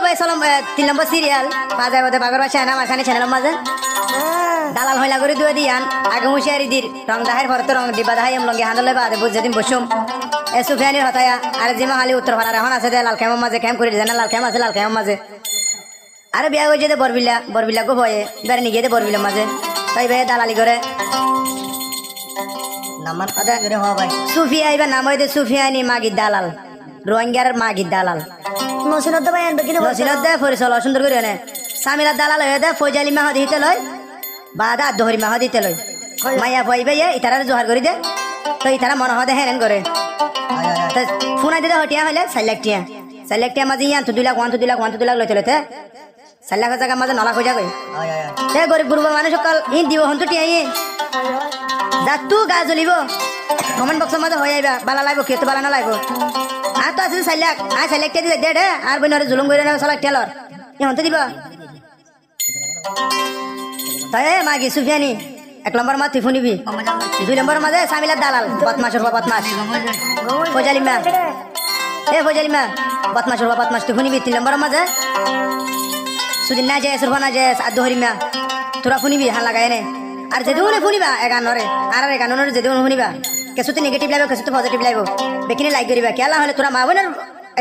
ভাই চলম 3 নম্বর সিরিয়াল বাজার মধ্যে বাগর বাসা না মাখানে চ্যানেলের মাঝে দালাল হইলা করে দুই দিয়ান আগে হুশিয়ারি দির রং দাহের ভরত রং ডিবা দাহাই লঙ্গি হাঁদলে বাদে বুঝ যেদিন বসুম এ সুফিয়ানির হতায়া আর জিমা আলী উত্তর পাড়ার এখন আছে লাল খেমের মাঝে ক্যাম্প করে দিয়েছে না লাল খেম আছে লাল খেমের মাঝে আরে বিয়া হয়ে যেতে বরবিলা গো ভয়ে এবারে নিয়ে যেতে বরবিলার মাঝে তাই ভাই দালালি করে নাম্বার কথা করে হওয়া ভাই সুফিয়া এবার নাম হইতে সুফিয়ানি মাগি দালাল রোহিঙ্গার মাগি দালাল নসিনদ্দা ভাই আনবে কিনা নসিনদ্দা পরিচল সুন্দর করে নে সামিলা দালাল হয়ে দে ফৌজালি মাহ দিতে লয় বাদা দহরি মাহ দিতে লয় মাইয়া ভাইবে ইতারা জোহার করে দে তো ইতারা মনে হয় হেরেন করে ফোনা দিতে হটিয়া হলে 4 লাখ টিয়া মাঝে ইয়ান তো 2 লাখ 1 2 লাখ লইতে 4 লাখ টাকা মাঝে 9 লাখ হয়ে যাবে এ গরিব গুরুবা মানুষ কাল ইন দিব হন তো টিয়া যা তু গা জ্বলিব কমেন্ট বক্সের মাঝে হয়ে যাইবা বালা লাগবো কেউ তো বালা না লাগবো আর তো আছে 4 লাখ আর 4 লাখ টিয়া দিয়ে দে আর বইনরে জুলুম করে না 6 লাখ টিয়া লর এখন তো দিব তাই মাগি সুফিয়ানি 1 নম্বর মা তুই ফুনিবি 2 নম্বর মাঝে সামিলা দালাল বদমাশ ফৌজালি মা বদমাশ তুই ফুনিবি 3 নম্বর মাঝে সুদিন না যায় সুরফা না যায় আর দহরি মা তোরা ফুনিবি হাল লাগায় নে আর যেদিনে ফুনিবা এগানরে আর এগানরে যেদিনে ফুনিবা কেসুতে নেগেটিভ লাগবে কেসুতে পজিটিভ লাগবে বেকিনে লাইক করিবা কেলা হলে তোরা মা বোনের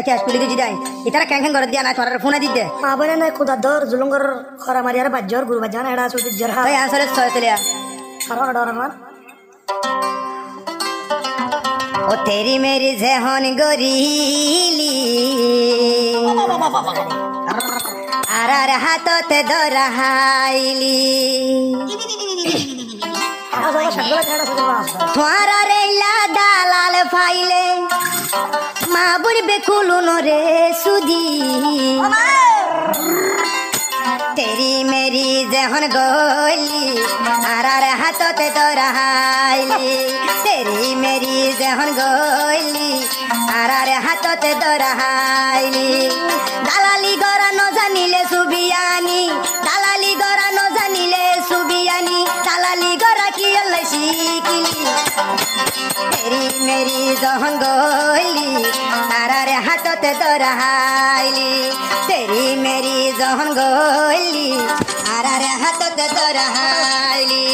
ইতিহাস তুলি দি যাই ইতারা ক্যাং করে দিয়া না তোরা ফোন দিতে মা বোনে না খুদা দর জুলুঙ্গর খরা মারি আর বাজ্জর গুরু বাজান এডা সুতি জরহা এই আনসারে সয়তলিয়া খরা ডর আমার ও তেরি মেরি জেহন গরিলি আর হাততে দরাহাইলি তোমারা রেলা দালাল ফাইলে মা বুড়বে কুলুন রে সুদি তেরি মেরি জেহন গলি আর হাততে দরাহাইলি তেরি মেরি জেহন গলি আর হাততে দরাহাইলি দালালি গরা ন জানিলে সুবিয়ানি দালালি গরা ন জানিলে সুবিয়ানি দালালি গরা কি আল্লাহ শিখিলি তেরি মেরি জহন গলি আর হাততে দরাহাইলি তেরি মেরি জহন গলি আর হাততে দরাহাইলি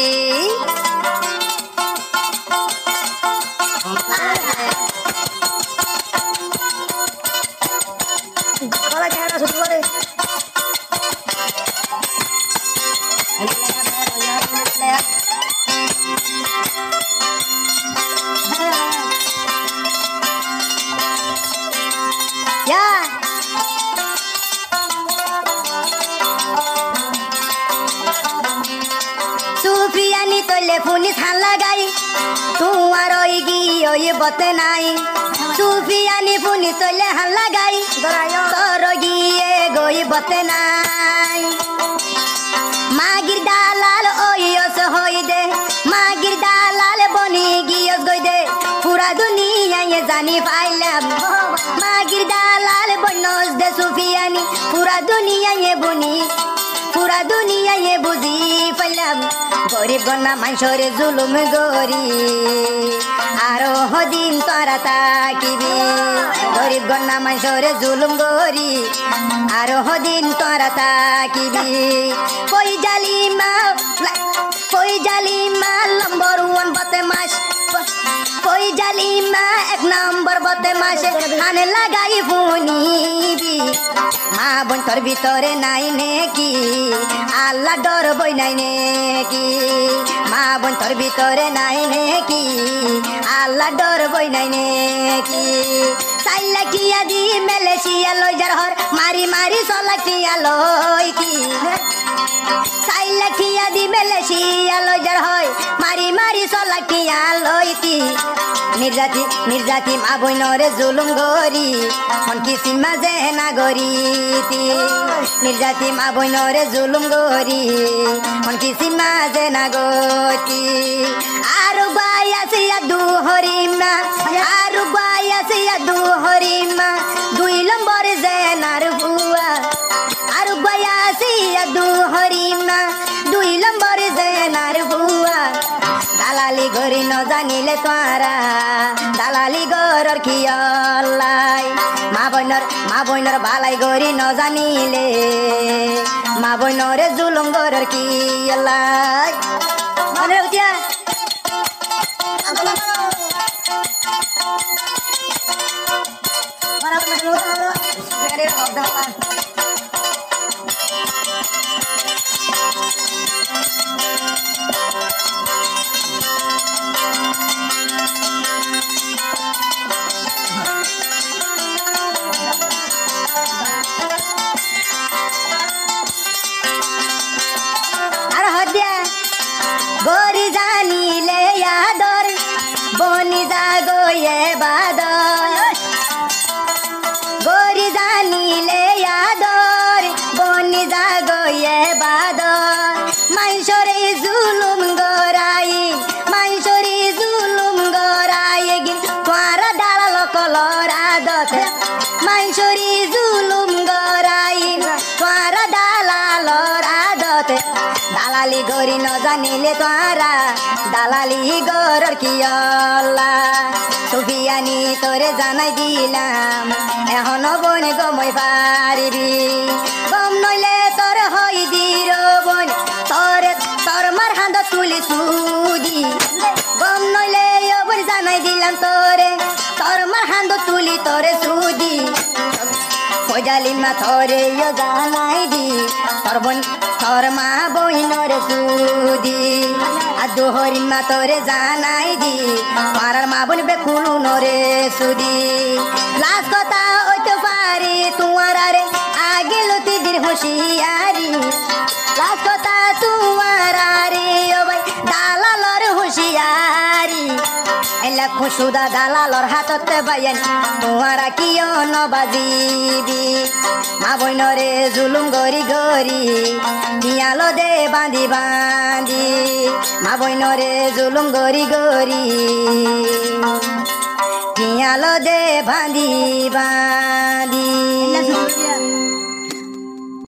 সুফিয়ানি তোলে ফুনি থান লাগাই তোমার ওই গিয়ে বতে নাই সুফিয়ানি ফুনি তোলে হান লাগাই তোর গিয়ে গই বতে নাই মাগির দালাল ওইস হই দে মাগির দালাল বনি গিয়স গই দে পুরা দুনিয়ায় জানি পাইলাম মাগির দালাল বনস দে সুফিয়ানি পুরা দুনিয়ায় বনি পুরা দুনিয়ায় বুঝি পাইলাম গরিব গন্না মানুষরে জুলুম গরি আরো হদিন তোরা তাকিবি গরিব গন্না মানুষরে জুলুম গরি আরো হদিন তোরা তাকিবি কই জালিমা নম্বর 1 বতে মাস কই জালিমা 1 নম্বর বতে মাসে কানে লাগাই ফুনিবি মা বোন তোর ভিতরে নাই নেকি আল্লাহ ডর বই নাই নেকি মা বোন তোর ভিতরে নাই নেকি আল্লাহ ডর বই নাই নেকি 4 লাখ টিয়া দি মালয়েশিয়া লই যার হর মারি মারি 6 লাখ টিয়া লই কি 4 লাখ টিয়া দি মালয়েশিয়া লই যার হয় মারি মারি 6 লাখ টিয়া লই কি নির্জাতি মা বইনরে জুলুম গরি মনকি সীমা যে না গরিতি নির্জাতি মা বইনরে জুলুম গরি মনকি সীমা যে না গতি আর বায়াসিয়া দু হরিমা আর বায়াসিয়া দু হরিমা 2 নম্বর যে নার বুয়া আর বায়াসিয়া দু হরিমা 2 নম্বর যে নার বুয়া দালালি গরি ন জানিলে তোরা দালালি গরর কি অল্লাই মা মা বইনর বালাই গরি ন জানিলে মা বইনরে জুলুম গরর কি আল্লাহ মনে রাখিয়া গরি জানিলে আদর বনি যাগো এ বাদর গরি জানিলে আদর বনি যাগো এ বাদর মাইশরে জুলুম গরাই গিন তোরা দাঁড়াল কলর আদত মাইশরি জুলুম গরাই তোরা দালালর আদত দালালি গরি ন জানিলে তোরা দালালি গরর কি আল্লাহ সুফিয়ানি তোরে জানাই দিলাম এখনো বনে গমই পারিবি গম নইলে তোর হই দির বন তোর মার হাঁদ তুলি সুদি গম নইলে বন জানাই দিলাম তোরে তোর মার হাঁদ তুলি তোরে সুদি ফজালিমা তোরে জানাই দি তোর মা বইনরে সুদি আদু হরিমা তোরে জানাই দি পারার মা বোন বেকুলু নরে সুদি লাশ কথা হইতে পারি তোমার রে আগে লতি দিন হুঁশিয়ারি লাশ কথা তোমার রে ও ভাই দালালর হুঁশিয়ারি এলা খুশুদা দালালর হাততে বাইন তোমারা কিয় নবাজিবি মা বইনরে জুলুম গরি গরি দিয়ালো দে বাঁধি বাঁধি মা বইনরে জুলুম গরি গরি দিয়ালো দে বাঁধি বাঁধি